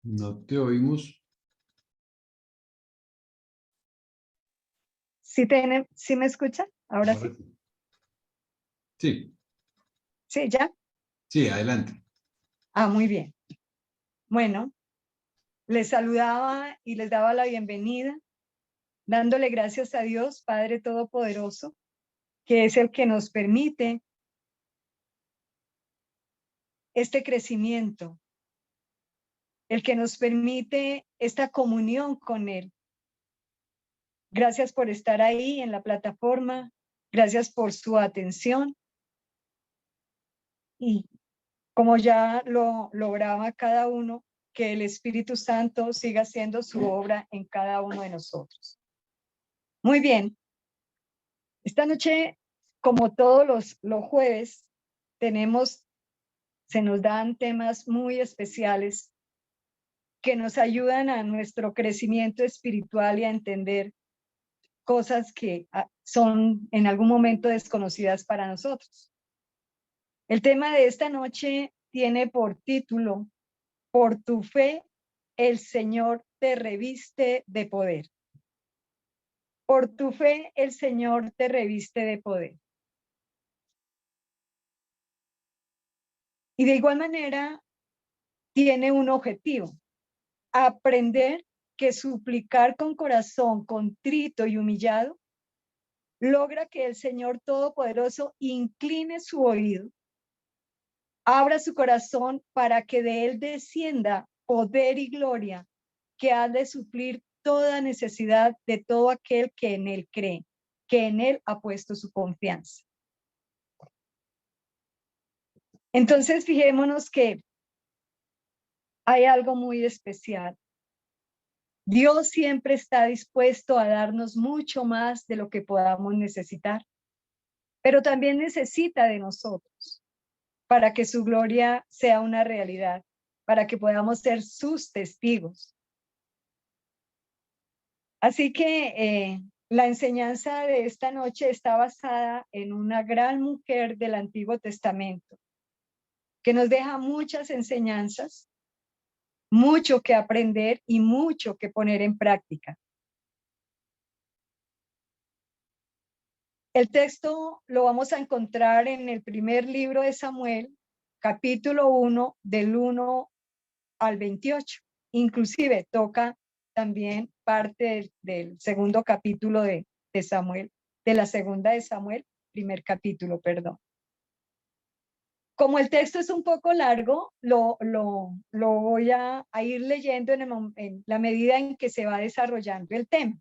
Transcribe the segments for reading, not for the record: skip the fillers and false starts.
No te oímos. ¿Sí me escuchan? Ahora sí. Sí, Sí, ya. sí, adelante. Muy bien. Bueno, les saludaba y les daba la bienvenida, dándole gracias a Dios, Padre Todopoderoso, que es el que nos permite este crecimiento, el que nos permite esta comunión con Él. Gracias por estar ahí en la plataforma, gracias por su atención y como ya lo lograba cada uno, que el Espíritu Santo siga haciendo su obra en cada uno de nosotros. Muy bien. Esta noche, como todos los jueves, se nos dan temas muy especiales que nos ayudan a nuestro crecimiento espiritual y a entender cosas que son en algún momento desconocidas para nosotros. El tema de esta noche tiene por título, por tu fe, el Señor te reviste de poder. Por tu fe, el Señor te reviste de poder. Y de igual manera, tiene un objetivo, aprender que suplicar con corazón contrito y humillado logra que el Señor Todopoderoso incline su oído, abra su corazón para que de él descienda poder y gloria que ha de suplir toda necesidad de todo aquel que en él cree, que en él ha puesto su confianza. Entonces, fijémonos que hay algo muy especial. Dios siempre está dispuesto a darnos mucho más de lo que podamos necesitar, pero también necesita de nosotros para que su gloria sea una realidad, para que podamos ser sus testigos. Así que la enseñanza de esta noche está basada en una gran mujer del Antiguo Testamento, que nos deja muchas enseñanzas, mucho que aprender y mucho que poner en práctica. El texto lo vamos a encontrar en el primer libro de Samuel, capítulo 1, del 1 al 28. Inclusive toca también parte del segundo capítulo de Samuel, de la segunda de Samuel, primer capítulo, perdón. Como el texto es un poco largo, lo voy a ir leyendo en la medida en que se va desarrollando el tema.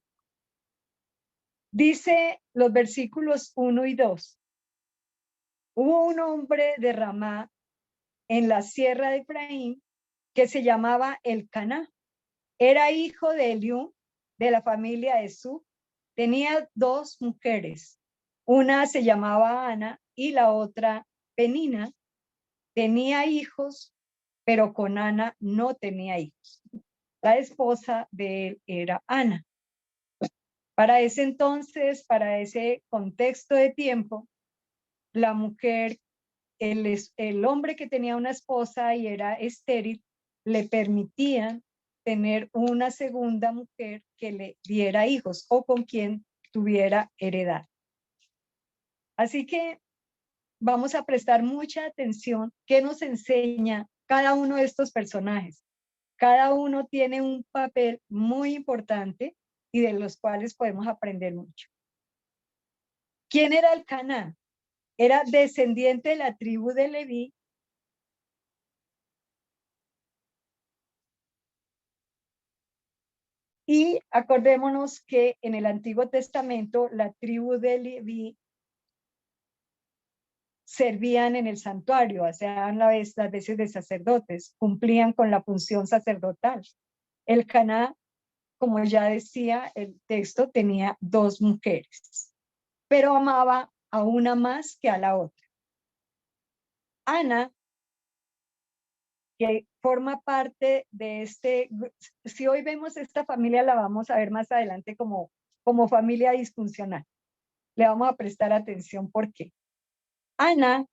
Dice los versículos 1 y 2. Hubo un hombre de Ramá en la sierra de Efraín que se llamaba Elcaná. Era hijo de Eliú, de la familia de Sub. Tenía dos mujeres. Una se llamaba Ana y la otra Penina. Tenía hijos, pero con Ana no tenía hijos. La esposa de él era Ana. Para ese entonces, para ese contexto de tiempo, la mujer, el hombre que tenía una esposa y era estéril, le permitían tener una segunda mujer que le diera hijos o con quien tuviera heredad. Así que vamos a prestar mucha atención qué nos enseña cada uno de estos personajes. Cada uno tiene un papel muy importante y de los cuales podemos aprender mucho. ¿Quién era Elcaná? Era descendiente de la tribu de Leví. Y acordémonos que en el Antiguo Testamento la tribu de Leví servían en el santuario, hacían las veces de sacerdotes, cumplían con la función sacerdotal. Elcaná, como ya decía el texto, tenía dos mujeres, pero amaba a una más que a la otra. Ana, que forma parte de si hoy vemos esta familia, la vamos a ver más adelante como familia disfuncional. Le vamos a prestar atención por qué. Ana,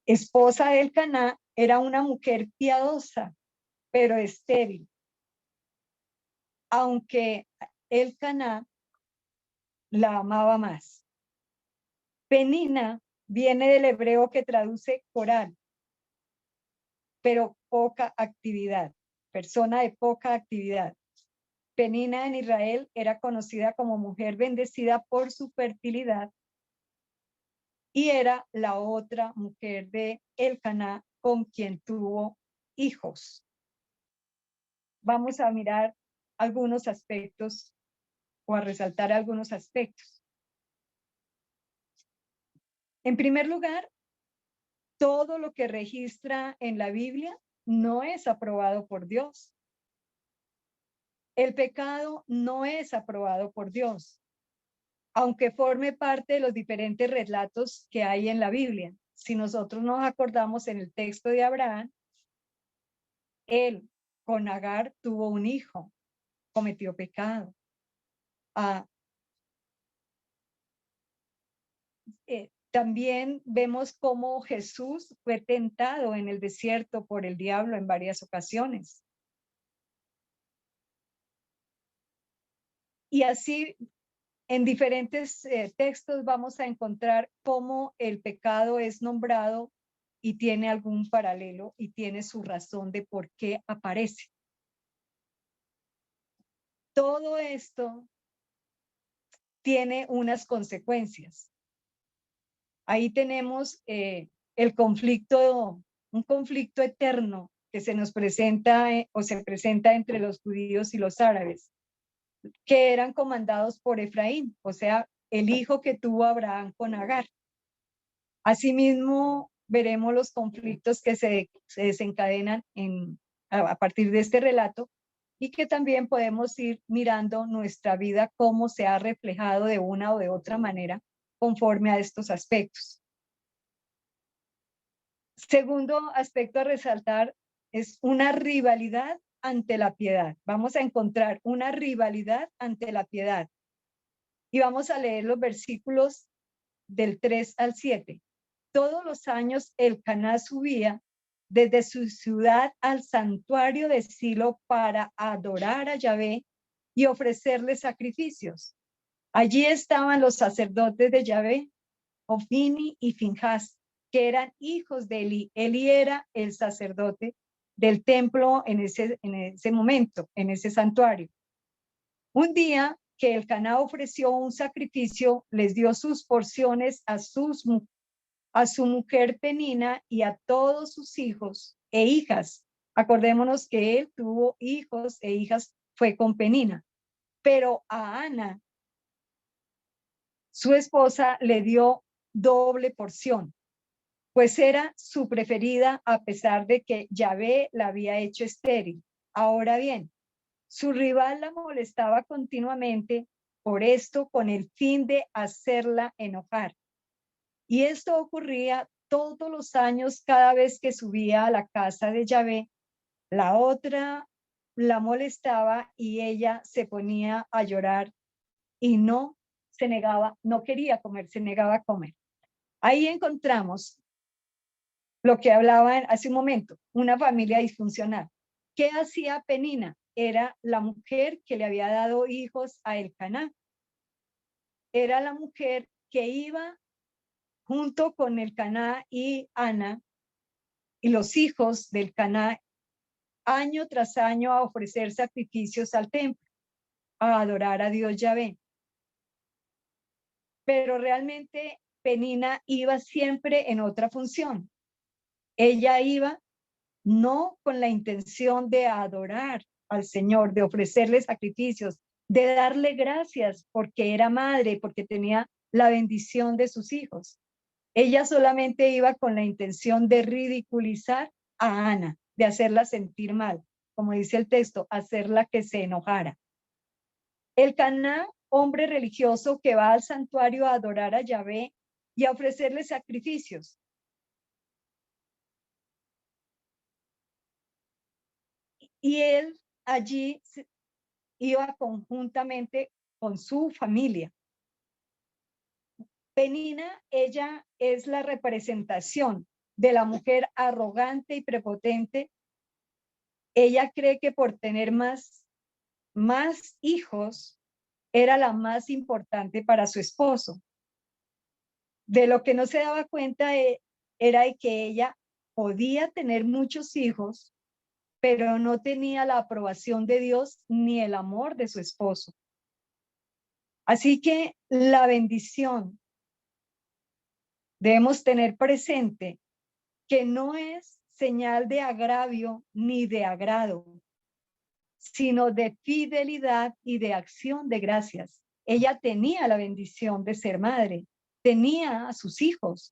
esposa de Elcaná, era una mujer piadosa, pero estéril. Aunque Elcaná la amaba más. Penina viene del hebreo que traduce coral, pero poca actividad, persona de poca actividad. Penina en Israel era conocida como mujer bendecida por su fertilidad y era la otra mujer de Elcaná con quien tuvo hijos. Vamos a mirar algunos aspectos o a resaltar algunos aspectos. En primer lugar, todo lo que registra en la Biblia no es aprobado por Dios. El pecado no es aprobado por Dios, aunque forme parte de los diferentes relatos que hay en la Biblia. Si nosotros nos acordamos en el texto de Abraham, él con Agar tuvo un hijo, cometió pecado. También vemos cómo Jesús fue tentado en el desierto por el diablo en varias ocasiones. Y así en diferentes textos vamos a encontrar cómo el pecado es nombrado y tiene algún paralelo y tiene su razón de por qué aparece. Todo esto tiene unas consecuencias. Ahí tenemos el conflicto, un conflicto eterno que se nos presenta o se presenta entre los judíos y los árabes, que eran comandados por Efraín, o sea, el hijo que tuvo Abraham con Agar. Asimismo, veremos los conflictos que se desencadenan a partir de este relato y que también podemos ir mirando nuestra vida cómo se ha reflejado de una o de otra manera conforme a estos aspectos. Segundo aspecto a resaltar es una rivalidad ante la piedad. Vamos a encontrar una rivalidad ante la piedad. Y vamos a leer los versículos del 3 al 7. Todos los años Elcaná subía desde su ciudad al santuario de Silo para adorar a Yahvé y ofrecerle sacrificios. Allí estaban los sacerdotes de Yahvé, Ofni y Finjas, que eran hijos de Eli. Eli era el sacerdote del templo en ese momento, en ese santuario. Un día que Elcaná ofreció un sacrificio, les dio sus porciones a su mujer Penina y a todos sus hijos e hijas. Acordémonos que él tuvo hijos e hijas, fue con Penina. Pero a Ana, su esposa, le dio doble porción, pues era su preferida a pesar de que Yahvé la había hecho estéril. Ahora bien, su rival la molestaba continuamente por esto con el fin de hacerla enojar. Y esto ocurría todos los años cada vez que subía a la casa de Yahvé. La otra la molestaba y ella se ponía a llorar y no quería comer, se negaba a comer. Ahí encontramos lo que hablaba hace un momento, una familia disfuncional. ¿Qué hacía Penina? Era la mujer que le había dado hijos a Elcaná. Era la mujer que iba junto con Elcaná y Ana y los hijos del Elcaná año tras año a ofrecer sacrificios al templo, a adorar a Dios Yahvé. Pero realmente Penina iba siempre en otra función. Ella iba no con la intención de adorar al Señor, de ofrecerle sacrificios, de darle gracias porque era madre, porque tenía la bendición de sus hijos. Ella solamente iba con la intención de ridiculizar a Ana, de hacerla sentir mal, como dice el texto, hacerla que se enojara. Elcaná, hombre religioso que va al santuario a adorar a Yahvé y a ofrecerle sacrificios. Y él allí iba conjuntamente con su familia. Penina, ella es la representación de la mujer arrogante y prepotente ella cree que por tener más hijos era la más importante para su esposo. De lo que no se daba cuenta era de que ella podía tener muchos hijos, pero no tenía la aprobación de Dios ni el amor de su esposo. Así que la bendición, debemos tener presente que no es señal de agravio ni de agrado, sino de fidelidad y de acción de gracias. Ella tenía la bendición de ser madre, tenía a sus hijos,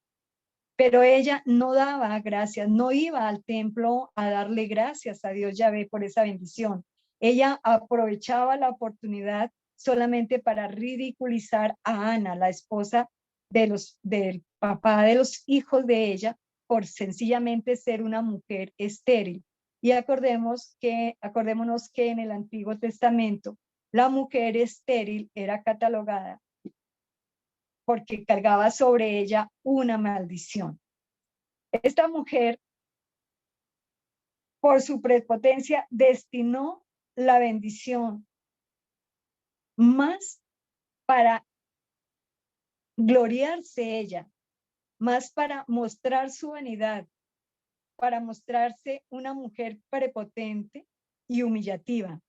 pero ella no daba gracias, no iba al templo a darle gracias a Dios Yahvé por esa bendición. Ella aprovechaba la oportunidad solamente para ridiculizar a Ana, la esposa del papá de los hijos de ella, por sencillamente ser una mujer estéril. Y acordémonos que en el Antiguo Testamento la mujer estéril era catalogada porque cargaba sobre ella una maldición. Esta mujer, por su prepotencia, destinó la bendición más para gloriarse ella, más para mostrar su vanidad, para mostrarse una mujer prepotente y humillativa,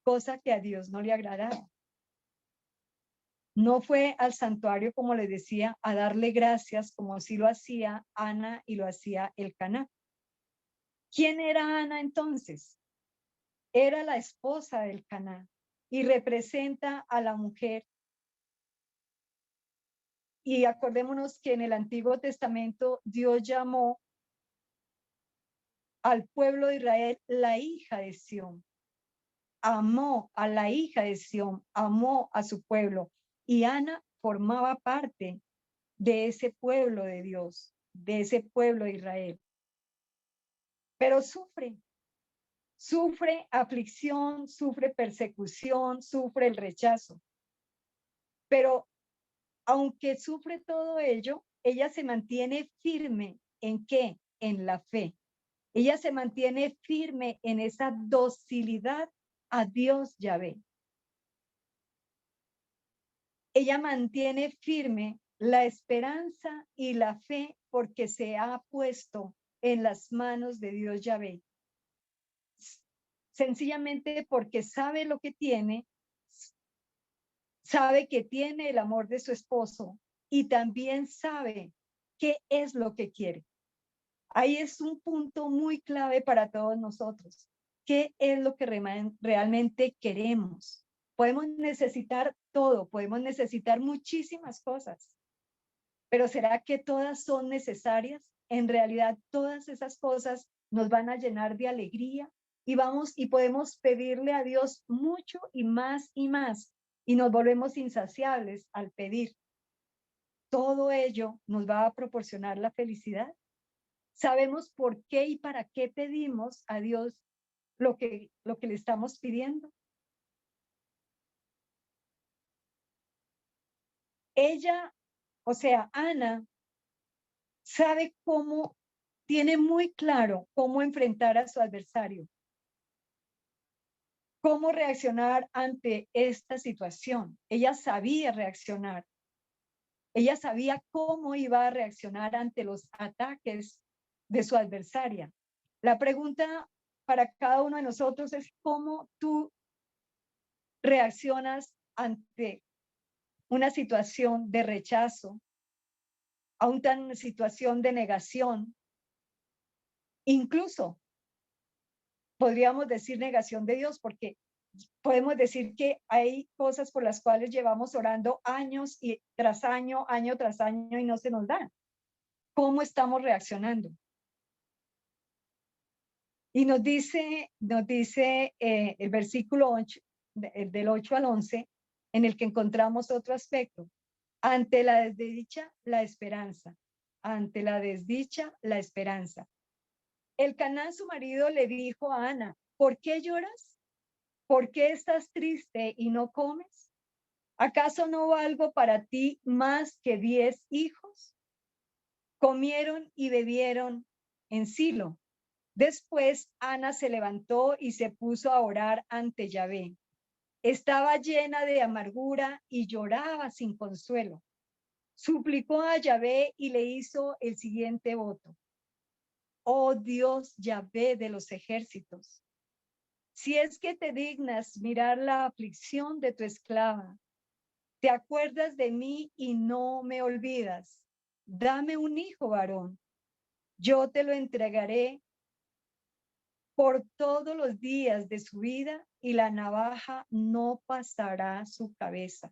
cosa que a Dios no le agradaba. No fue al santuario, como les decía, a darle gracias, como sí lo hacía Ana y lo hacía Elcaná. ¿Quién era Ana entonces? Era la esposa del Elcaná y representa a la mujer. Y acordémonos que en el Antiguo Testamento Dios llamó al pueblo de Israel la hija de Sión. Amó a la hija de Sión, amó a su pueblo. Y Ana formaba parte de ese pueblo de Dios, de ese pueblo de Israel. Pero sufre aflicción, sufre persecución, sufre el rechazo. Pero aunque sufre todo ello, ella se mantiene firme. ¿En qué? En la fe. Ella se mantiene firme en esa docilidad a Dios Yahvé. Ella mantiene firme la esperanza y la fe porque se ha puesto en las manos de Dios Yahvé. Sencillamente porque sabe lo que tiene, sabe que tiene el amor de su esposo y también sabe qué es lo que quiere. Ahí es un punto muy clave para todos nosotros. ¿Qué es lo que realmente queremos? Podemos necesitar todo, podemos necesitar muchísimas cosas, pero ¿será que todas son necesarias? En realidad, todas esas cosas nos van a llenar de alegría y podemos pedirle a Dios mucho y más y nos volvemos insaciables al pedir. Todo ello nos va a proporcionar la felicidad. Sabemos por qué y para qué pedimos a Dios lo que le estamos pidiendo. Ella, o sea, Ana, sabe cómo, tiene muy claro cómo enfrentar a su adversario, cómo reaccionar ante esta situación. Ella sabía reaccionar. Ella sabía cómo iba a reaccionar ante los ataques de su adversaria. La pregunta para cada uno de nosotros es cómo tú reaccionas ante una situación de rechazo, a una situación de negación, incluso podríamos decir negación de Dios, porque podemos decir que hay cosas por las cuales llevamos orando años y año tras año y no se nos dan. ¿Cómo estamos reaccionando? Y nos dice el versículo 8, del 8 al 11, en el que encontramos otro aspecto. Ante la desdicha, la esperanza. Ante la desdicha, la esperanza. Elcaná, su marido, le dijo a Ana, ¿por qué lloras? ¿Por qué estás triste y no comes? ¿Acaso no valgo para ti más que 10 hijos? Comieron y bebieron en Silo. Después Ana se levantó y se puso a orar ante Yahvé. Estaba llena de amargura y lloraba sin consuelo. Suplicó a Yahvé y le hizo el siguiente voto. Oh Dios Yahvé de los ejércitos, si es que te dignas mirar la aflicción de tu esclava, te acuerdas de mí y no me olvidas. Dame un hijo varón. Yo te lo entregaré por todos los días de su vida y la navaja no pasará su cabeza.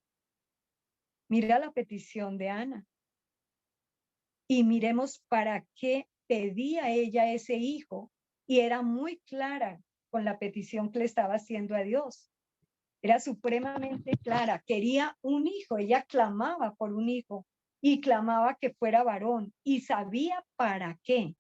Mira la petición de Ana. Y miremos para qué pedía ella ese hijo. Y era muy clara con la petición que le estaba haciendo a Dios. Era supremamente clara. Quería un hijo. Ella clamaba por un hijo y clamaba que fuera varón y sabía para qué.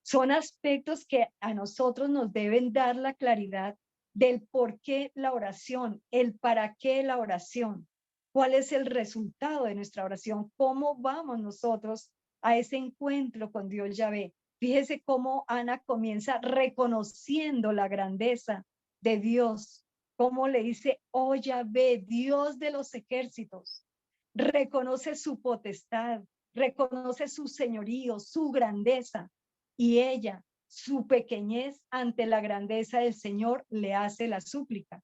Son aspectos que a nosotros nos deben dar la claridad del por qué la oración, el para qué la oración, cuál es el resultado de nuestra oración, cómo vamos nosotros a ese encuentro con Dios Yahvé. Fíjese cómo Ana comienza reconociendo la grandeza de Dios, cómo le dice, oh Yahvé, Dios de los ejércitos, reconoce su potestad, reconoce su señorío, su grandeza. Y ella, su pequeñez ante la grandeza del Señor, le hace la súplica.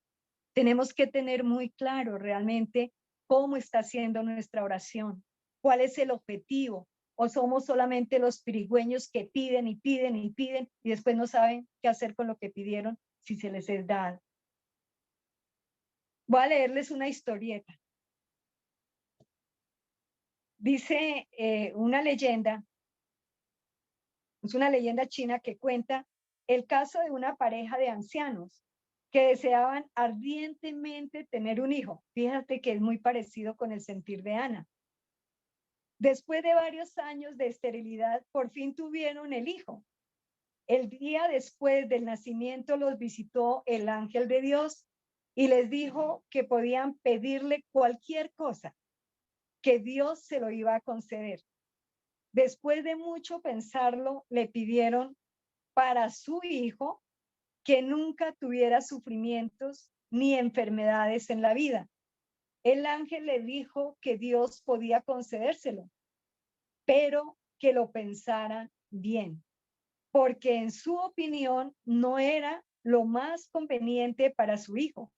Tenemos que tener muy claro realmente cómo está siendo nuestra oración, cuál es el objetivo, o somos solamente los pirigüeños que piden y piden y piden y después no saben qué hacer con lo que pidieron si se les es dado. Voy a leerles una historieta. Dice una leyenda. Es una leyenda china que cuenta el caso de una pareja de ancianos que deseaban ardientemente tener un hijo. Fíjate que es muy parecido con el sentir de Ana. Después de varios años de esterilidad, por fin tuvieron el hijo. El día después del nacimiento los visitó el ángel de Dios y les dijo que podían pedirle cualquier cosa, que Dios se lo iba a conceder. Después de mucho pensarlo, le pidieron para su hijo que nunca tuviera sufrimientos ni enfermedades en la vida. El ángel le dijo que Dios podía concedérselo, pero que lo pensara bien, porque en su opinión no era lo más conveniente para su hijo.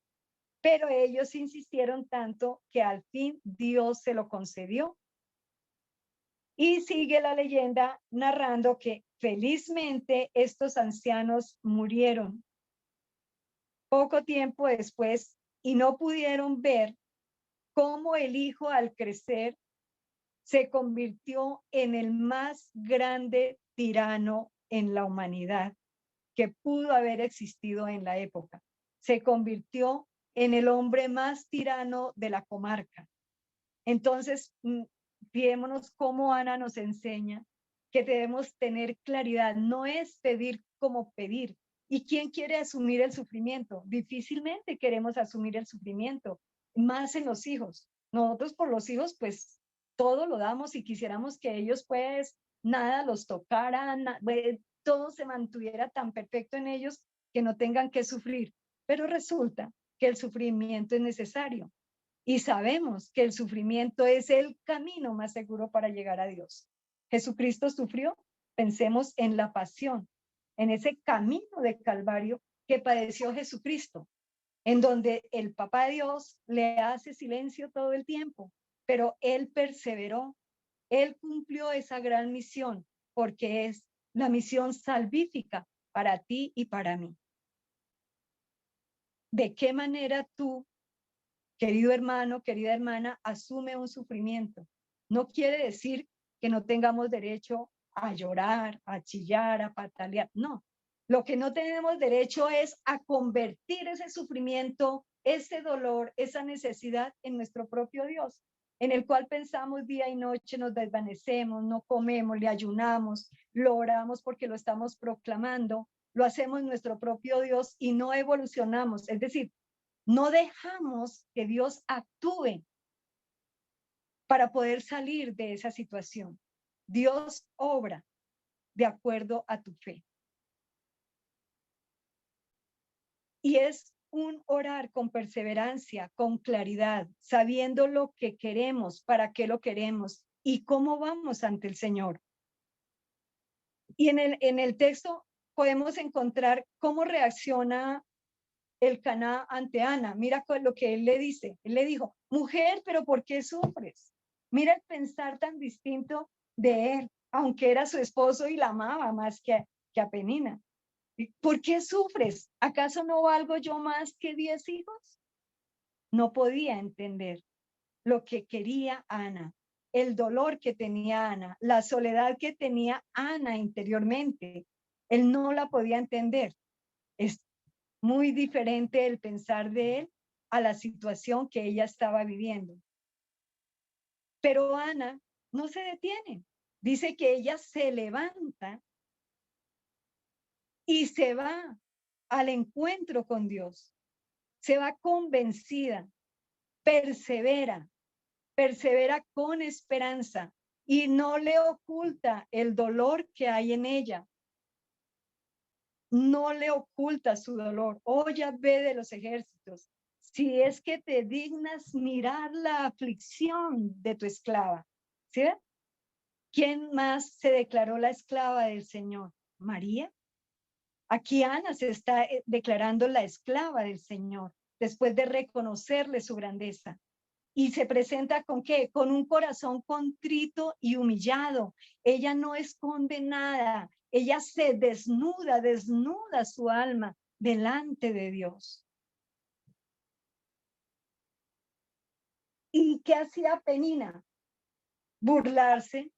Pero ellos insistieron tanto que al fin Dios se lo concedió. Y sigue la leyenda narrando que felizmente estos ancianos murieron poco tiempo después y no pudieron ver cómo el hijo al crecer se convirtió en el más grande tirano en la humanidad que pudo haber existido en la época. Se convirtió en el hombre más tirano de la comarca. Entonces, fijémonos cómo Ana nos enseña que debemos tener claridad. No es pedir como pedir. ¿Y quién quiere asumir el sufrimiento? Difícilmente queremos asumir el sufrimiento, más en los hijos. Nosotros por los hijos, pues todo lo damos y quisiéramos que ellos, pues, nada los tocaran, todo se mantuviera tan perfecto en ellos que no tengan que sufrir. Pero resulta que el sufrimiento es necesario. Y sabemos que el sufrimiento es el camino más seguro para llegar a Dios. Jesucristo sufrió, pensemos en la pasión, en ese camino de Calvario que padeció Jesucristo, en donde el Papá Dios le hace silencio todo el tiempo, pero él perseveró, él cumplió esa gran misión, porque es la misión salvífica para ti y para mí. ¿De qué manera tú, querido hermano, querida hermana, asume un sufrimiento? No quiere decir que no tengamos derecho a llorar, a chillar, a patalear. No, lo que no tenemos derecho es a convertir ese sufrimiento, ese dolor, esa necesidad en nuestro propio Dios, en el cual pensamos día y noche, nos desvanecemos, no comemos, le ayunamos, lo oramos porque lo estamos proclamando, lo hacemos nuestro propio Dios y no evolucionamos. Es decir, no dejamos que Dios actúe para poder salir de esa situación. Dios obra de acuerdo a tu fe. Y es un orar con perseverancia, con claridad, sabiendo lo que queremos, para qué lo queremos y cómo vamos ante el Señor. Y en el texto podemos encontrar cómo reacciona el Caná ante Ana. Mira lo que él le dice. Él le dijo, mujer, pero ¿por qué sufres? Mira el pensar tan distinto de él, aunque era su esposo y la amaba más que a Penina. ¿Por qué sufres? ¿Acaso no valgo yo más que 10 hijos? No podía entender lo que quería Ana, el dolor que tenía Ana, la soledad que tenía Ana interiormente. Él no la podía entender. Es muy diferente el pensar de él a la situación que ella estaba viviendo. Pero Ana no se detiene. Dice que ella se levanta y se va al encuentro con Dios. Se va convencida, persevera con esperanza y no le oculta el dolor que hay en ella. No le oculta su dolor. Oh Yahvé de los ejércitos, si es que te dignas mirar la aflicción de tu esclava. ¿Sí? ¿Quién más se declaró la esclava del Señor? María. Aquí Ana se está declarando la esclava del Señor después de reconocerle su grandeza. Y se presenta con qué? Con un corazón contrito y humillado. Ella no esconde nada. Ella se desnuda su alma delante de Dios. ¿Y qué hacía Penina? Burlarse,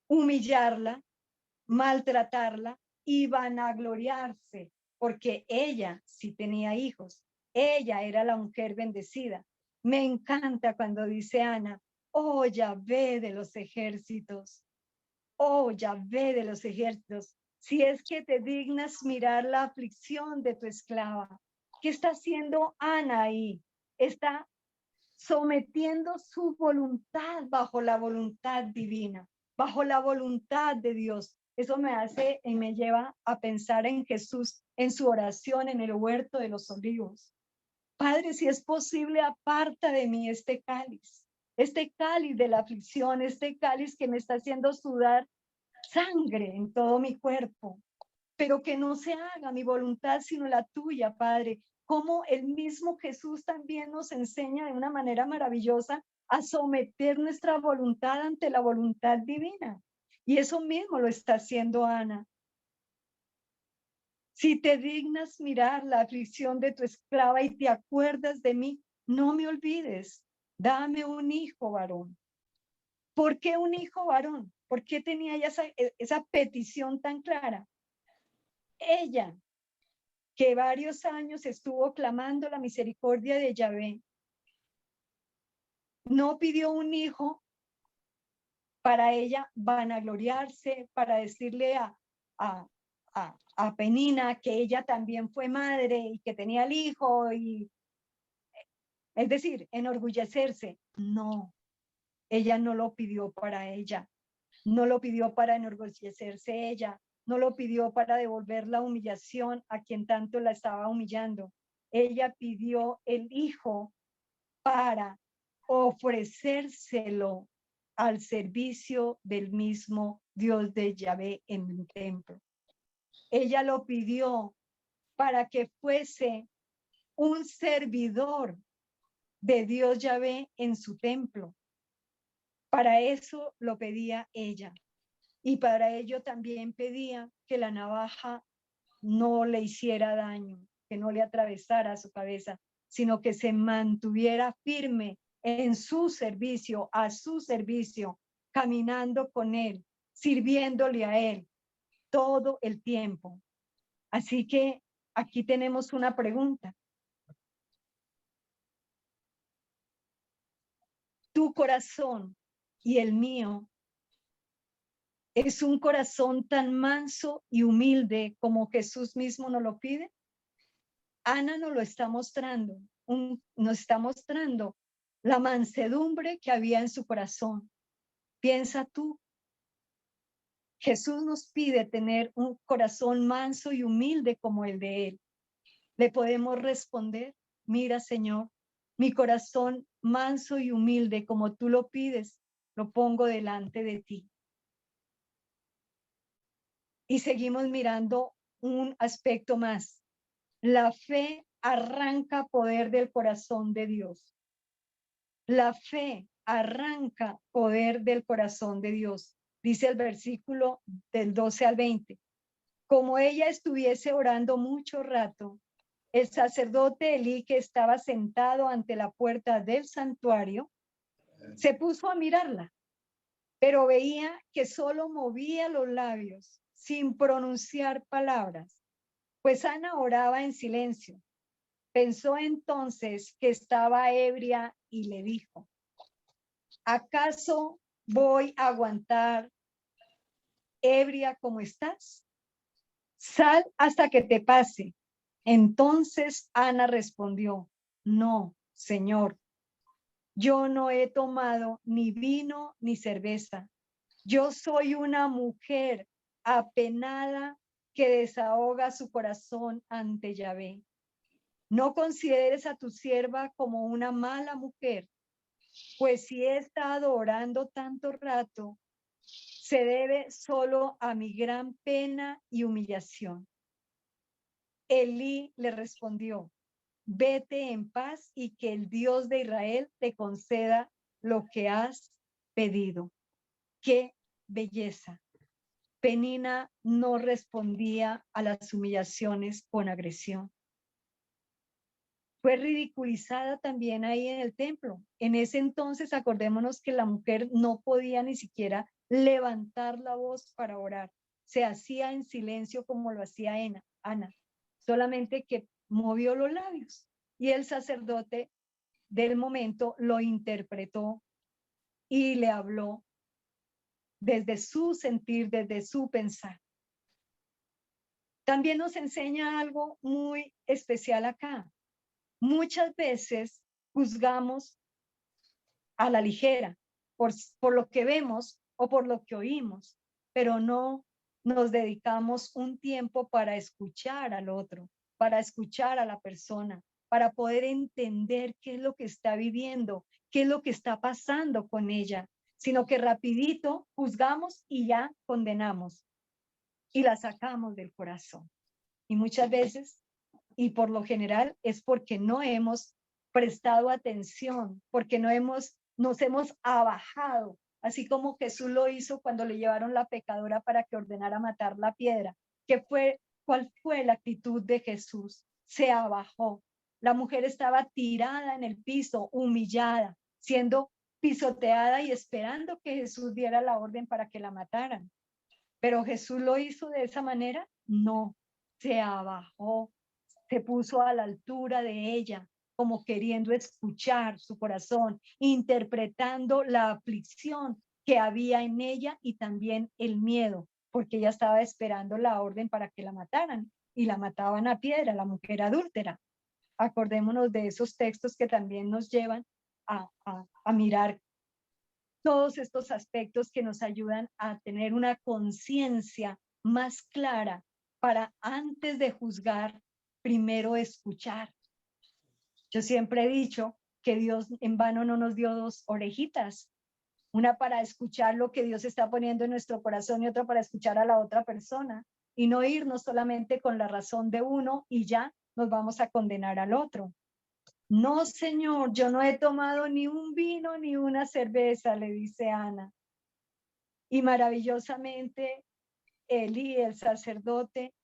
humillarla, maltratarla y vanagloriarse, porque ella sí tenía hijos. Ella era la mujer bendecida. Me encanta cuando dice Ana, oh Yahvé de los ejércitos, oh Yahvé de los ejércitos, si es que te dignas mirar la aflicción de tu esclava. ¿Qué está haciendo Ana ahí? Está sometiendo su voluntad bajo la voluntad divina, bajo la voluntad de Dios. Eso me hace y me lleva a pensar en Jesús, en su oración en el huerto de los olivos. Padre, si es posible, aparta de mí este cáliz de la aflicción, este cáliz que me está haciendo sudar sangre en todo mi cuerpo, pero que no se haga mi voluntad sino la tuya, Padre. Como el mismo Jesús también nos enseña de una manera maravillosa a someter nuestra voluntad ante la voluntad divina. Y eso mismo lo está haciendo Ana. Si te dignas mirar la aflicción de tu esclava y te acuerdas de mí, no me olvides. Dame un hijo varón. ¿Por qué un hijo varón? ¿Por qué tenía esa petición tan clara? Ella, que varios años estuvo clamando la misericordia de Yahvé, no pidió un hijo para ella vanagloriarse, para decirle a Penina que ella también fue madre y que tenía el hijo, y es decir, enorgullecerse. No, ella no lo pidió para ella, no lo pidió para enorgullecerse ella, no lo pidió para devolver la humillación a quien tanto la estaba humillando. Ella pidió el hijo para ofrecérselo al servicio del mismo Dios de Yahvé en el templo. Ella lo pidió para que fuese un servidor de Dios Yahvé en su templo. Para eso lo pedía ella. Y para ello también pedía que la navaja no le hiciera daño, que no le atravesara su cabeza, sino que se mantuviera firme en su servicio, a su servicio, caminando con él, sirviéndole a él todo el tiempo. Así que aquí tenemos una pregunta. ¿Tu corazón y el mío es un corazón tan manso y humilde como Jesús mismo nos lo pide? Ana nos lo está mostrando, nos está mostrando la mansedumbre que había en su corazón. Piensa tú, Jesús nos pide tener un corazón manso y humilde como el de él. le podemos responder: mira, Señor, mi corazón manso y humilde, como tú lo pides, lo pongo delante de ti. Y seguimos mirando un aspecto más. La fe arranca poder del corazón de Dios. La fe arranca poder del corazón de Dios. Dice el versículo del 12 al 20. Como ella estuviese orando mucho rato, el sacerdote Elí, que estaba sentado ante la puerta del santuario, se puso a mirarla, pero veía que solo movía los labios sin pronunciar palabras, pues Ana oraba en silencio. Pensó entonces que estaba ebria y le dijo: ¿acaso voy a aguantar ebria como estás? Sal hasta que te pase. Entonces Ana respondió: no, Señor, yo no he tomado ni vino ni cerveza. Yo soy una mujer apenada que desahoga su corazón ante Yahvé. No consideres a tu sierva como una mala mujer, pues si he estado orando tanto rato, se debe solo a mi gran pena y humillación. Elí le respondió: vete en paz y que el Dios de Israel te conceda lo que has pedido. ¡Qué belleza! Penina no respondía a las humillaciones con agresión. Fue ridiculizada también ahí en el templo. En ese entonces, acordémonos que la mujer no podía ni siquiera levantar la voz para orar. Se hacía en silencio como lo hacía Ana, solamente que movió los labios. Y el sacerdote del momento lo interpretó y le habló desde su sentir, desde su pensar. También nos enseña algo muy especial acá. Muchas veces juzgamos a la ligera por lo que vemos o por lo que oímos, pero no nos dedicamos un tiempo para escuchar al otro, para escuchar a la persona, para poder entender qué es lo que está viviendo, qué es lo que está pasando con ella, sino que rapidito juzgamos y ya condenamos y la sacamos del corazón. Y muchas veces, y por lo general, es porque no hemos prestado atención, porque nos hemos abajado, así como Jesús lo hizo cuando le llevaron la pecadora para que ordenara matar la piedra. ¿Cuál fue la actitud de Jesús? Se abajó. La mujer estaba tirada en el piso, humillada, siendo pisoteada y esperando que Jesús diera la orden para que la mataran. Pero Jesús lo hizo de esa manera. No, se abajó, se puso a la altura de ella, como queriendo escuchar su corazón, interpretando la aflicción que había en ella y también el miedo, porque ella estaba esperando la orden para que la mataran y la mataban a piedra, la mujer adúltera. Acordémonos de esos textos que también nos llevan a mirar todos estos aspectos que nos ayudan a tener una conciencia más clara para, antes de juzgar, primero escuchar. Yo siempre he dicho que Dios en vano no nos dio dos orejitas, una para escuchar lo que Dios está poniendo en nuestro corazón y otra para escuchar a la otra persona, y no irnos solamente con la razón de uno y ya nos vamos a condenar al otro. No, Señor, yo no he tomado ni un vino ni una cerveza, le dice Ana. Y maravillosamente Elí, el sacerdote,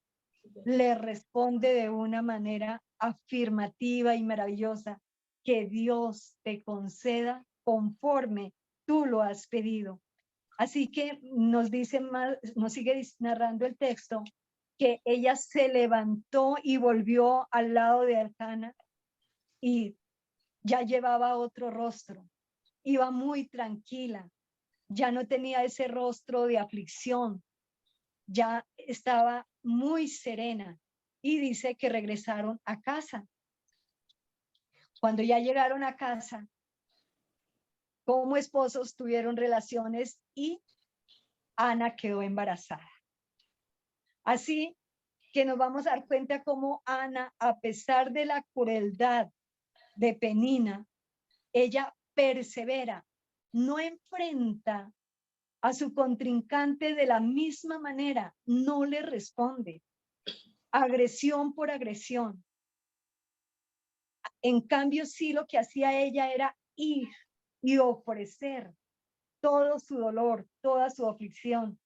le responde de una manera afirmativa y maravillosa: que Dios te conceda conforme tú lo has pedido. Así que nos sigue narrando el texto que ella se levantó y volvió al lado de Elcana y ya llevaba otro rostro, iba muy tranquila, ya no tenía ese rostro de aflicción, ya estaba muy serena, y dice que regresaron a casa. Cuando ya llegaron a casa, como esposos tuvieron relaciones y Ana quedó embarazada. Así que nos vamos a dar cuenta cómo Ana, a pesar de la crueldad de Penina, ella persevera, no enfrenta a su contrincante de la misma manera, no le responde, agresión por agresión. En cambio, sí, lo que hacía ella era ir y ofrecer todo su dolor, toda su aflicción,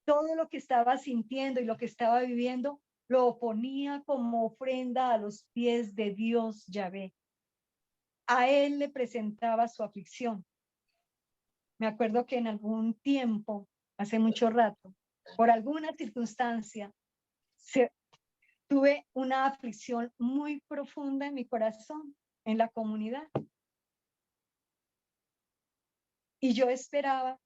todo lo que estaba sintiendo y lo que estaba viviendo, lo ponía como ofrenda a los pies de Dios Yahvé. A él le presentaba su aflicción. Me acuerdo que en algún tiempo, hace mucho rato, por alguna circunstancia, tuve una aflicción muy profunda en mi corazón, en la comunidad. Y yo esperaba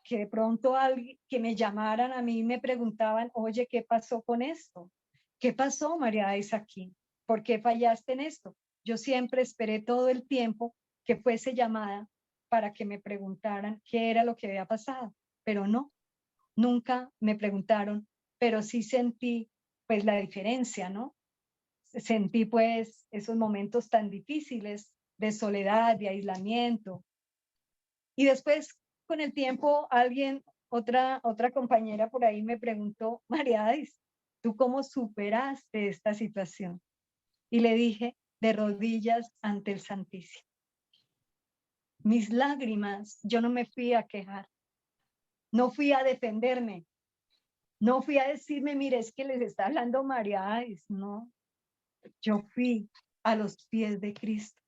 que de pronto alguien, que me llamaran a mí y me preguntaban, oye, ¿qué pasó con esto? ¿Qué pasó, María Isa, aquí? ¿Por qué fallaste en esto? Yo siempre esperé todo el tiempo que fuese llamada para que me preguntaran qué era lo que había pasado, pero no, nunca me preguntaron, pero sí sentí pues la diferencia, ¿no? Sentí pues esos momentos tan difíciles de soledad, de aislamiento. Y después, con el tiempo, otra compañera por ahí me preguntó, María Adis, ¿tú cómo superaste esta situación? Y le dije, de rodillas ante el Santísimo. Mis lágrimas, yo no me fui a quejar, no fui a defenderme, no fui a decirme, mire, es que les está hablando María Adis, no. Yo fui a los pies de Cristo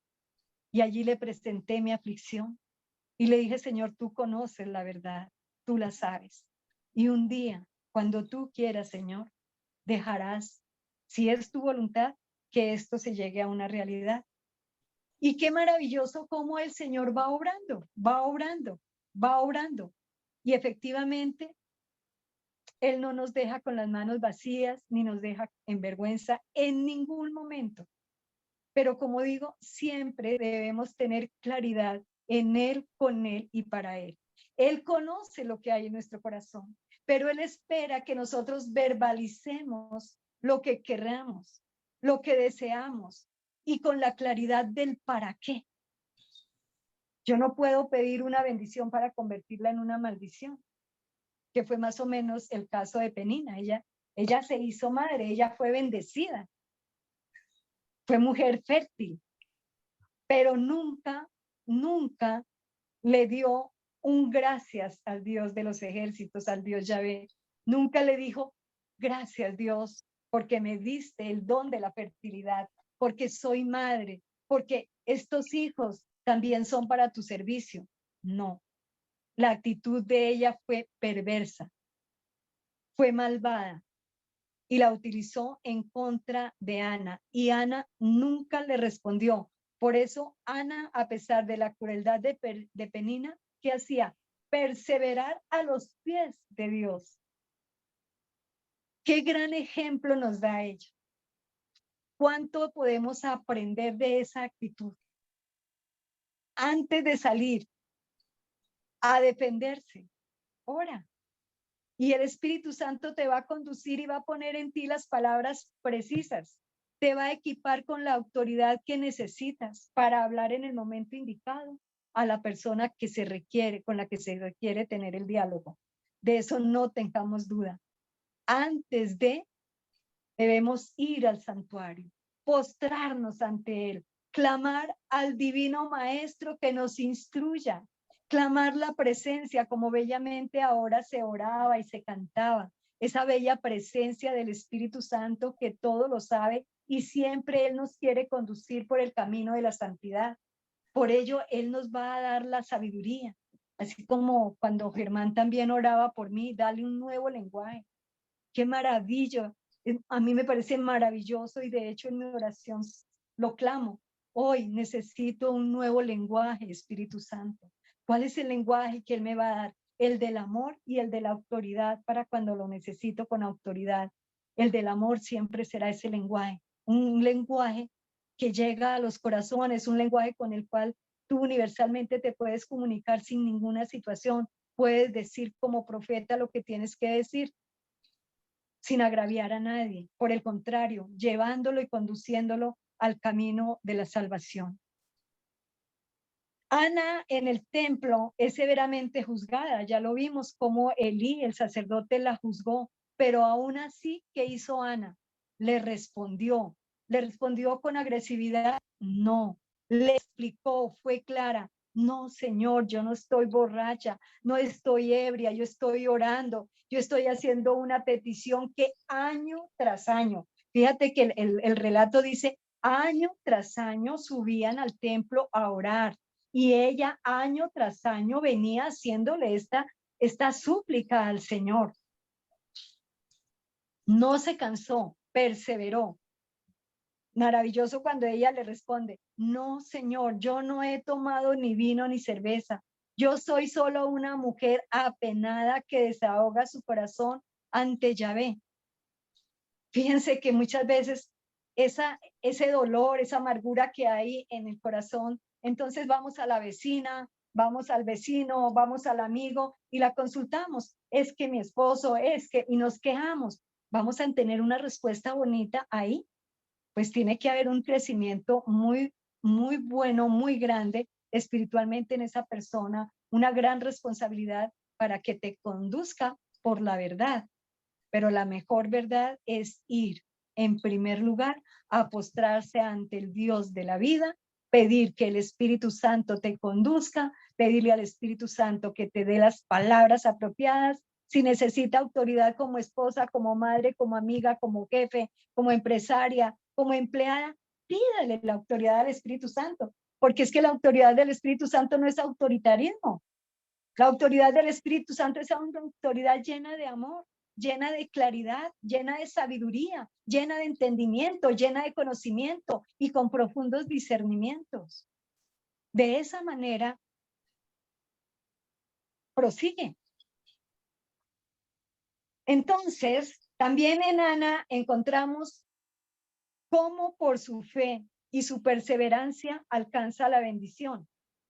y allí le presenté mi aflicción y le dije, Señor, tú conoces la verdad, tú la sabes. Y un día, cuando tú quieras, Señor, dejarás, si es tu voluntad, que esto se llegue a una realidad. Y qué maravilloso cómo el Señor va obrando, va obrando, va obrando. Y efectivamente, Él no nos deja con las manos vacías, ni nos deja en vergüenza en ningún momento. Pero como digo, siempre debemos tener claridad en Él, con Él y para Él. Él conoce lo que hay en nuestro corazón, pero Él espera que nosotros verbalicemos lo que queramos, lo que deseamos y con la claridad del para qué. Yo no puedo pedir una bendición para convertirla en una maldición, que fue más o menos el caso de Penina. Ella se hizo madre, ella fue bendecida, fue mujer fértil, pero nunca, nunca le dio un gracias al Dios de los ejércitos, al Dios Yahvé. Nunca le dijo, gracias Dios, porque me diste el don de la fertilidad, porque soy madre, porque estos hijos también son para tu servicio. No, la actitud de ella fue perversa, fue malvada y la utilizó en contra de Ana. Y Ana nunca le respondió. Por eso Ana, a pesar de la crueldad de Penina, ¿qué hacía? Perseverar a los pies de Dios. Qué gran ejemplo nos da ella. ¿Cuánto podemos aprender de esa actitud? Antes de salir a defenderse, ora. Y el Espíritu Santo te va a conducir y va a poner en ti las palabras precisas. Te va a equipar con la autoridad que necesitas para hablar en el momento indicado a la persona que se requiere, con la que se requiere tener el diálogo. De eso no tengamos duda. Antes de, debemos ir al santuario, postrarnos ante él, clamar al divino maestro que nos instruya, clamar la presencia como bellamente ahora se oraba y se cantaba, esa bella presencia del Espíritu Santo que todo lo sabe y siempre Él nos quiere conducir por el camino de la santidad. Por ello, Él nos va a dar la sabiduría, así como cuando Germán también oraba por mí, dale un nuevo lenguaje. Qué maravilla. A mí me parece maravilloso y de hecho en mi oración lo clamo. Hoy necesito un nuevo lenguaje, Espíritu Santo. ¿Cuál es el lenguaje que Él me va a dar? El del amor y el de la autoridad para cuando lo necesito con autoridad. El del amor siempre será ese lenguaje, un lenguaje que llega a los corazones, un lenguaje con el cual tú universalmente te puedes comunicar sin ninguna situación. Puedes decir como profeta lo que tienes que decir sin agraviar a nadie. Por el contrario, llevándolo y conduciéndolo al camino de la salvación. Ana en el templo es severamente juzgada. Ya lo vimos como Elí, el sacerdote, la juzgó. Pero aún así, ¿qué hizo Ana? Le respondió. ¿Le respondió con agresividad? No. Le explicó, fue clara. No, Señor, yo no estoy borracha, no estoy ebria, yo estoy orando, yo estoy haciendo una petición que año tras año, fíjate que el relato dice, año tras año subían al templo a orar y ella año tras año venía haciéndole esta súplica al Señor. No se cansó, perseveró. Maravilloso cuando ella le responde, no, Señor, yo no he tomado ni vino ni cerveza. Yo soy solo una mujer apenada que desahoga su corazón ante Yahvé. Fíjense que muchas veces ese dolor, esa amargura que hay en el corazón, entonces vamos a la vecina, vamos al vecino, vamos al amigo y la consultamos. Es que mi esposo, y nos quejamos. Vamos a tener una respuesta bonita ahí. Pues tiene que haber un crecimiento muy, muy bueno, muy grande espiritualmente en esa persona, una gran responsabilidad para que te conduzca por la verdad. Pero la mejor verdad es ir, en primer lugar, a postrarse ante el Dios de la vida, pedir que el Espíritu Santo te conduzca, pedirle al Espíritu Santo que te dé las palabras apropiadas. Si necesita autoridad como esposa, como madre, como amiga, como jefe, como empresaria, como empleada, pídale la autoridad al Espíritu Santo, porque es que la autoridad del Espíritu Santo no es autoritarismo. La autoridad del Espíritu Santo es una autoridad llena de amor, llena de claridad, llena de sabiduría, llena de entendimiento, llena de conocimiento y con profundos discernimientos. De esa manera, prosigue. Entonces, también en Ana encontramos cómo por su fe y su perseverancia alcanza la bendición.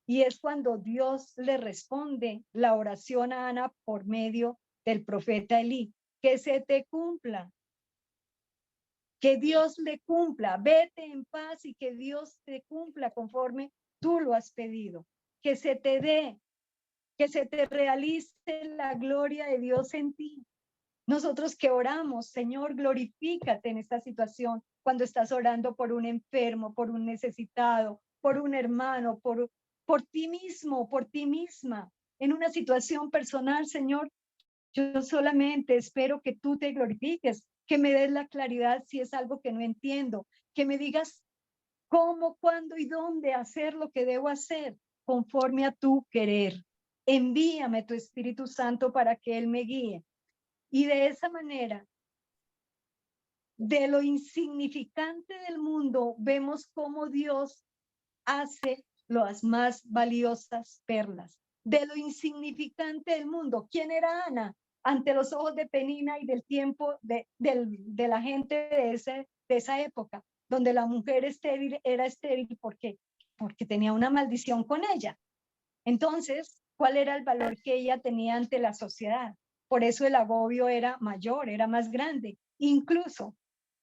Y es cuando Dios le responde la oración a Ana por medio del profeta Elí. Que se te cumpla, que Dios le cumpla, vete en paz y que Dios te cumpla conforme tú lo has pedido. Que se te dé, que se te realice la gloria de Dios en ti. Nosotros que oramos, Señor, glorifícate en esta situación cuando estás orando por un enfermo, por un necesitado, por un hermano, por ti mismo, por ti misma. En una situación personal, Señor, yo solamente espero que tú te glorifiques, que me des la claridad si es algo que no entiendo, que me digas cómo, cuándo y dónde hacer lo que debo hacer conforme a tu querer. Envíame tu Espíritu Santo para que Él me guíe. Y de esa manera, de lo insignificante del mundo, vemos cómo Dios hace las más valiosas perlas. De lo insignificante del mundo, ¿quién era Ana? Ante los ojos de Penina y del tiempo de la gente de esa época, donde la mujer estéril era estéril porque tenía una maldición con ella. Entonces, ¿cuál era el valor que ella tenía ante la sociedad? Por eso el agobio era mayor, era más grande. Incluso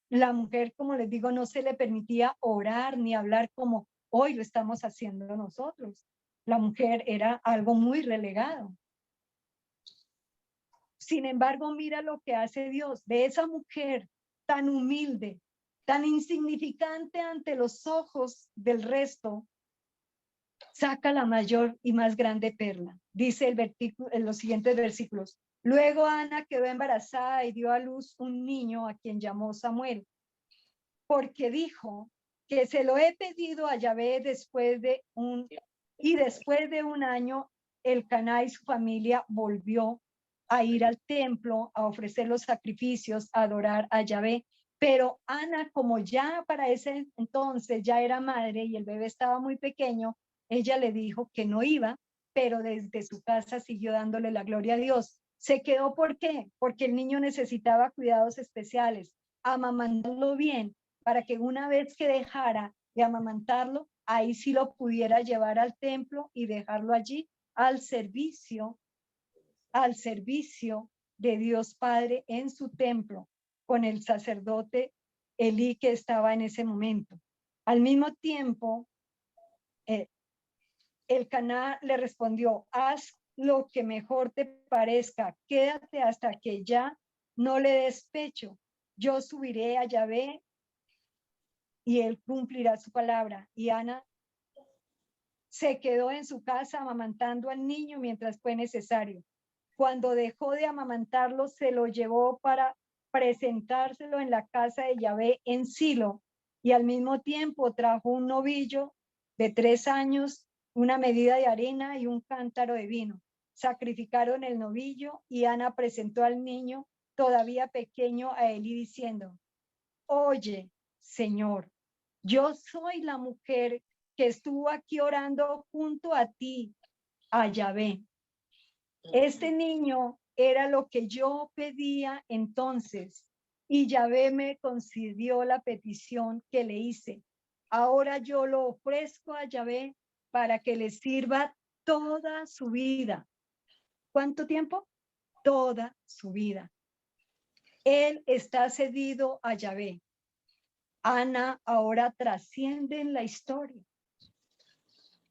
la mujer, como les digo, no se le permitía orar ni hablar como hoy lo estamos haciendo nosotros. La mujer era algo muy relegado. Sin embargo, mira lo que hace Dios de esa mujer tan humilde, tan insignificante ante los ojos del resto, saca la mayor y más grande perla. Dice en los siguientes versículos. Luego Ana quedó embarazada y dio a luz un niño a quien llamó Samuel, porque dijo que se lo he pedido a Yahvé después de un año, Elcaná y su familia volvió a ir al templo a ofrecer los sacrificios, a adorar a Yahvé. Pero Ana, como ya para ese entonces ya era madre y el bebé estaba muy pequeño, ella le dijo que no iba, pero desde su casa siguió dándole la gloria a Dios. Se quedó, ¿por qué? Porque el niño necesitaba cuidados especiales, amamantarlo bien, para que una vez que dejara de amamantarlo, ahí sí lo pudiera llevar al templo y dejarlo allí al servicio de Dios Padre en su templo, con el sacerdote Elí que estaba en ese momento. Al mismo tiempo, el Caná le respondió: haz lo que mejor te parezca, quédate hasta que ya no le des pecho. Yo subiré a Yahvé y él cumplirá su palabra. Y Ana se quedó en su casa amamantando al niño mientras fue necesario. Cuando dejó de amamantarlo, se lo llevó para presentárselo en la casa de Yahvé en Silo, y al mismo tiempo trajo un novillo de 3 años, una medida de harina y un cántaro de vino. Sacrificaron el novillo y Ana presentó al niño todavía pequeño a Elí diciendo: oye, Señor, yo soy la mujer que estuvo aquí orando junto a ti, a Yahvé. Este niño era lo que yo pedía entonces, y Yahvé me concedió la petición que le hice. Ahora yo lo ofrezco a Yahvé para que le sirva toda su vida. ¿Cuánto tiempo? Toda su vida. Él está cedido a Yahvé. Ana ahora trasciende en la historia.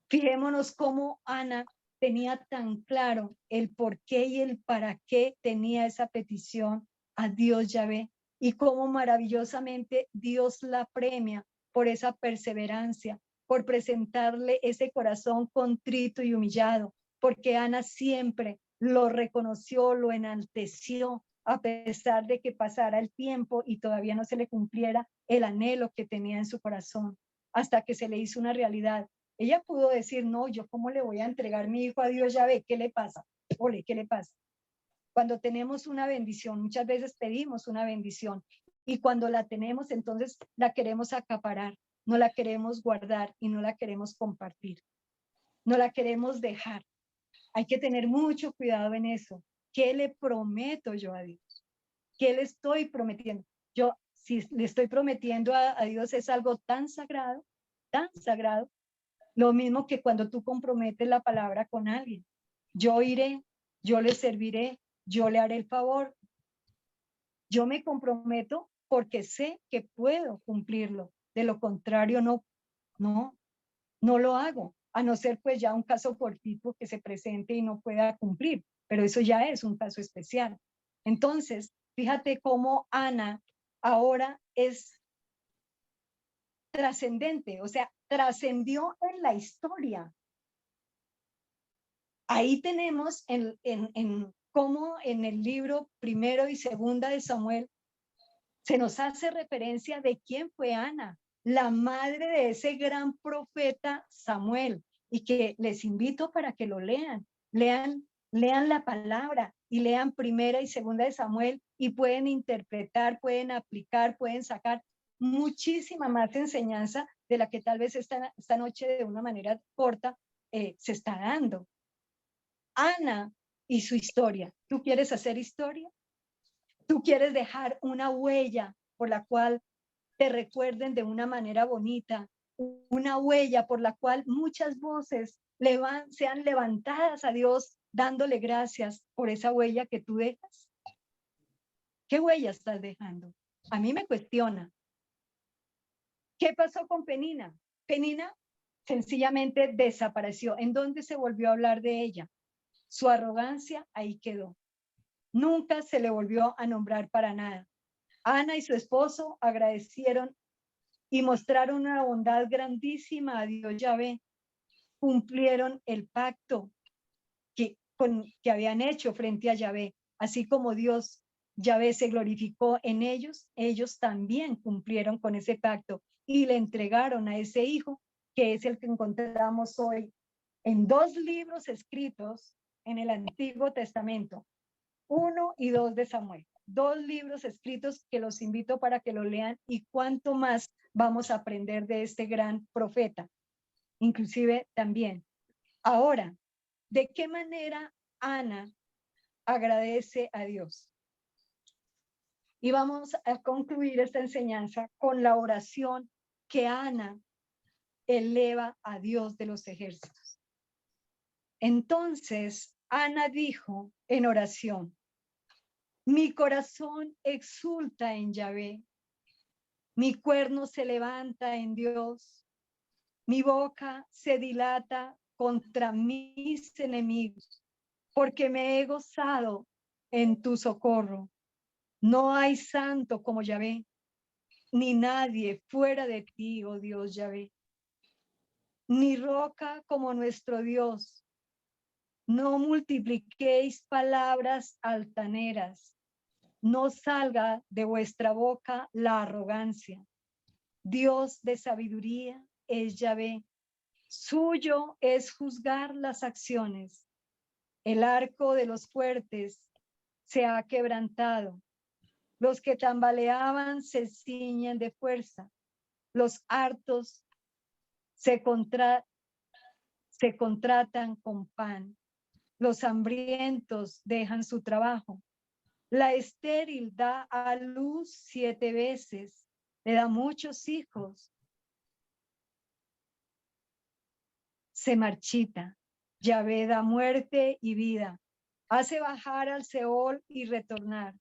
Fijémonos cómo Ana tenía tan claro el por qué y el para qué tenía esa petición a Dios Yahvé, y cómo maravillosamente Dios la premia por esa perseverancia, por presentarle ese corazón contrito y humillado, porque Ana siempre lo reconoció, lo enalteció, a pesar de que pasara el tiempo y todavía no se le cumpliera el anhelo que tenía en su corazón, hasta que se le hizo una realidad. Ella pudo decir: no, yo cómo le voy a entregar mi hijo a Dios Yahvé, ¿qué le pasa? Ole, ¿qué le pasa? Cuando tenemos una bendición, muchas veces pedimos una bendición, y cuando la tenemos, entonces la queremos acaparar, no la queremos guardar y no la queremos compartir, no la queremos dejar. Hay que tener mucho cuidado en eso. ¿Qué le prometo yo a Dios? ¿Qué le estoy prometiendo? Yo, si le estoy prometiendo a Dios, es algo tan sagrado, lo mismo que cuando tú comprometes la palabra con alguien. Yo iré, yo le serviré, yo le haré el favor. Yo me comprometo porque sé que puedo cumplirlo. De lo contrario, no lo hago. A no ser pues ya un caso fortuito que se presente y no pueda cumplir. Pero eso ya es un caso especial. Entonces, fíjate cómo Ana ahora es trascendente, o sea, trascendió en la historia. Ahí tenemos en cómo en el libro primero y segunda de Samuel se nos hace referencia de quién fue Ana, la madre de ese gran profeta Samuel, y que les invito para que lo lean la palabra y lean primera y segunda de Samuel, y pueden interpretar, pueden aplicar, pueden sacar muchísima más enseñanza de la que tal vez esta noche de una manera corta se está dando. Ana y su historia. ¿Tú quieres hacer historia? ¿Tú quieres dejar una huella por la cual te recuerden de una manera bonita? Una huella por la cual muchas voces sean levantadas a Dios dándole gracias por esa huella que tú dejas. ¿Qué huella estás dejando? A mí me cuestiona. ¿Qué pasó con Penina? Penina sencillamente desapareció. ¿En dónde se volvió a hablar de ella? Su arrogancia ahí quedó. Nunca se le volvió a nombrar para nada. Ana y su esposo agradecieron y mostraron una bondad grandísima a Dios Yahvé. Cumplieron el pacto que habían hecho frente a Yahvé. Así como Dios Yahvé se glorificó en ellos, ellos también cumplieron con ese pacto y le entregaron a ese hijo, que es el que encontramos hoy en 2 libros escritos en el Antiguo Testamento, 1 y 2 de Samuel. 2 libros escritos que los invito para que lo lean, y cuánto más vamos a aprender de este gran profeta, inclusive también. Ahora, ¿de qué manera Ana agradece a Dios? Y vamos a concluir esta enseñanza con la oración que Ana eleva a Dios de los ejércitos. Entonces, Ana dijo en oración: Mi corazón exulta en Yahvé. Mi cuerno se levanta en Dios. Mi boca se dilata contra mis enemigos, porque me he gozado en tu socorro. No hay santo como Yahvé, ni nadie fuera de ti, oh Dios Yahvé, ni roca como nuestro Dios. No multipliquéis palabras altaneras, no salga de vuestra boca la arrogancia. Dios de sabiduría es Yahvé, suyo es juzgar las acciones. El arco de los fuertes se ha quebrantado. Los que tambaleaban se ciñen de fuerza. Los hartos se contratan con pan. Los hambrientos dejan su trabajo. La estéril da a luz 7 veces. Le da muchos hijos. Se marchita. Yahvé da muerte y vida. Hace bajar al Seol y retornar.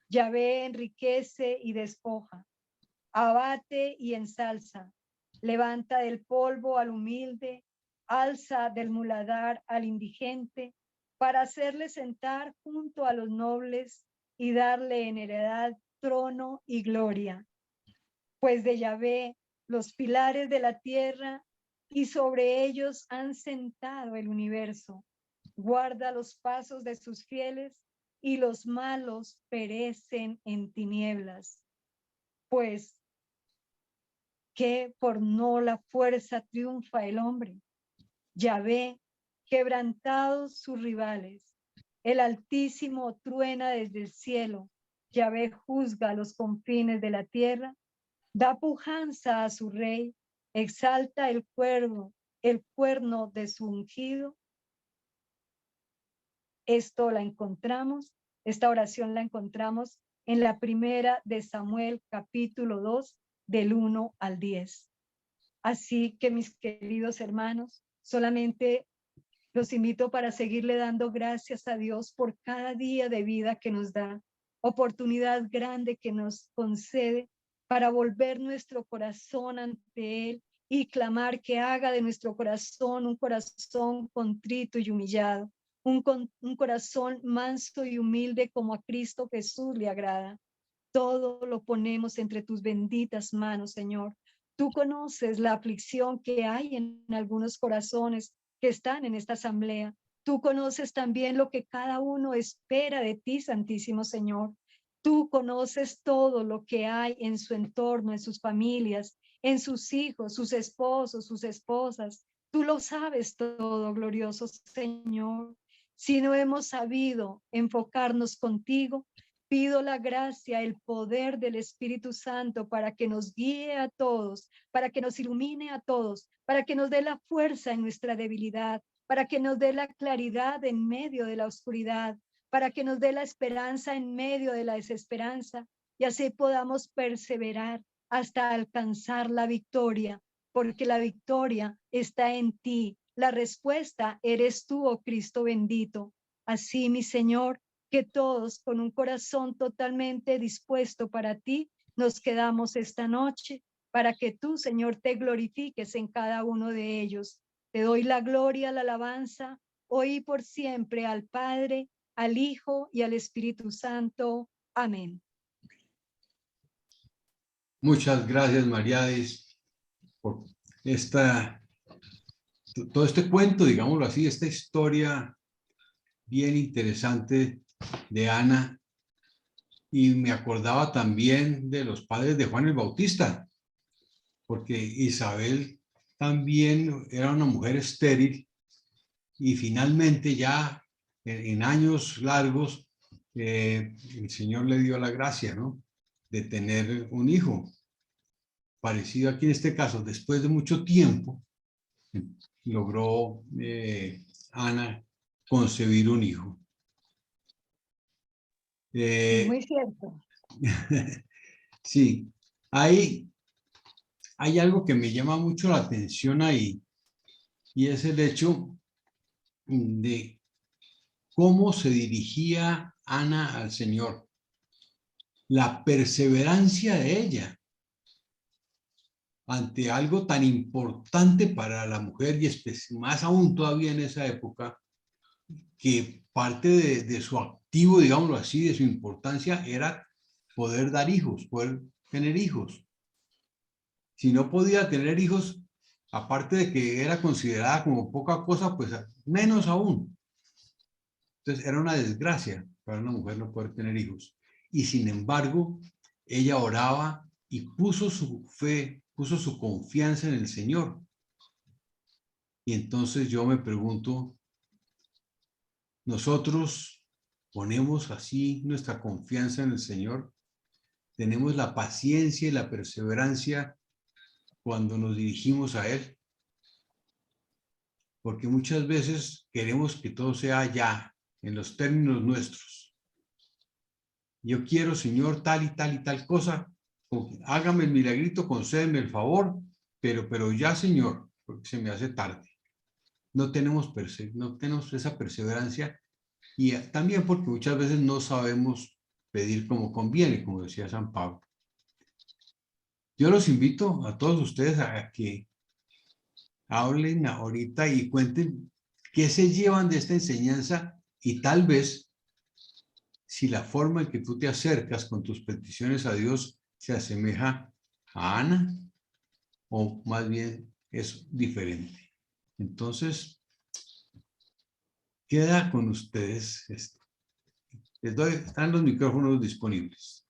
Yahvé enriquece y despoja. Abate y ensalza. Levanta del polvo al humilde. Alza del muladar al indigente, para hacerle sentar junto a los nobles y darle en heredad trono y gloria. Pues de Yahvé los pilares de la tierra, y sobre ellos han sentado el universo. Guarda los pasos de sus fieles, y los malos perecen en tinieblas. Pues que por no la fuerza triunfa el hombre. Yahvé, quebrantados sus rivales. El Altísimo truena desde el cielo. Yahvé juzga los confines de la tierra. Da pujanza a su rey. Exalta el cuerno de su ungido. Esta oración la encontramos en la primera de Samuel, capítulo 2, del 1 al 10. Así que, mis queridos hermanos, solamente los invito para seguirle dando gracias a Dios por cada día de vida que nos da, oportunidad grande que nos concede para volver nuestro corazón ante Él y clamar que haga de nuestro corazón un corazón contrito y humillado, un corazón manso y humilde como a Cristo Jesús le agrada. Todo lo ponemos entre tus benditas manos, Señor. Tú conoces la aflicción que hay en algunos corazones que están en esta asamblea. Tú conoces también lo que cada uno espera de ti, Santísimo Señor. Tú conoces todo lo que hay en su entorno, en sus familias, en sus hijos, sus esposos, sus esposas. Tú lo sabes todo, glorioso Señor. Si no hemos sabido enfocarnos contigo, pido la gracia, el poder del Espíritu Santo para que nos guíe a todos, para que nos ilumine a todos, para que nos dé la fuerza en nuestra debilidad, para que nos dé la claridad en medio de la oscuridad, para que nos dé la esperanza en medio de la desesperanza, y así podamos perseverar hasta alcanzar la victoria, porque la victoria está en ti. La respuesta eres tú, oh Cristo bendito. Así, mi Señor, que todos con un corazón totalmente dispuesto para ti, nos quedamos esta noche para que tú, Señor, te glorifiques en cada uno de ellos. Te doy la gloria, la alabanza, hoy y por siempre, al Padre, al Hijo y al Espíritu Santo. Amén. Muchas gracias, Mariadis, por todo este cuento, digámoslo así, esta historia bien interesante de Ana. Y me acordaba también de los padres de Juan el Bautista, porque Isabel también era una mujer estéril y finalmente ya en años largos el Señor le dio la gracia, ¿no?, de tener un hijo. Parecido aquí en este caso, después de mucho tiempo, logró Ana concebir un hijo. Muy cierto. Sí, hay algo que me llama mucho la atención ahí, y es el hecho de cómo se dirigía Ana al Señor. La perseverancia de ella ante algo tan importante para la mujer y más aún todavía en esa época, que parte de su activo, digámoslo así, de su importancia era poder dar hijos, poder tener hijos. Si no podía tener hijos, aparte de que era considerada como poca cosa, pues menos aún. Entonces era una desgracia para una mujer no poder tener hijos. Y sin embargo, ella oraba y puso su fe, puso su confianza en el Señor. Y entonces yo me pregunto, ¿nosotros ponemos así nuestra confianza en el Señor? ¿Tenemos la paciencia y la perseverancia cuando nos dirigimos a Él? Porque muchas veces queremos que todo sea ya, en los términos nuestros. Yo quiero, Señor, tal y tal cosa. Hágame el milagrito, concédeme el favor, pero ya, Señor, porque se me hace tarde. No tenemos esa perseverancia y también porque muchas veces no sabemos pedir como conviene, como decía San Pablo. Yo los invito a todos ustedes a que hablen ahorita y cuenten qué se llevan de esta enseñanza y tal vez si la forma en que tú te acercas con tus peticiones a Dios se asemeja a Ana o más bien es diferente. Entonces, queda con ustedes esto. Les doy, están los micrófonos disponibles.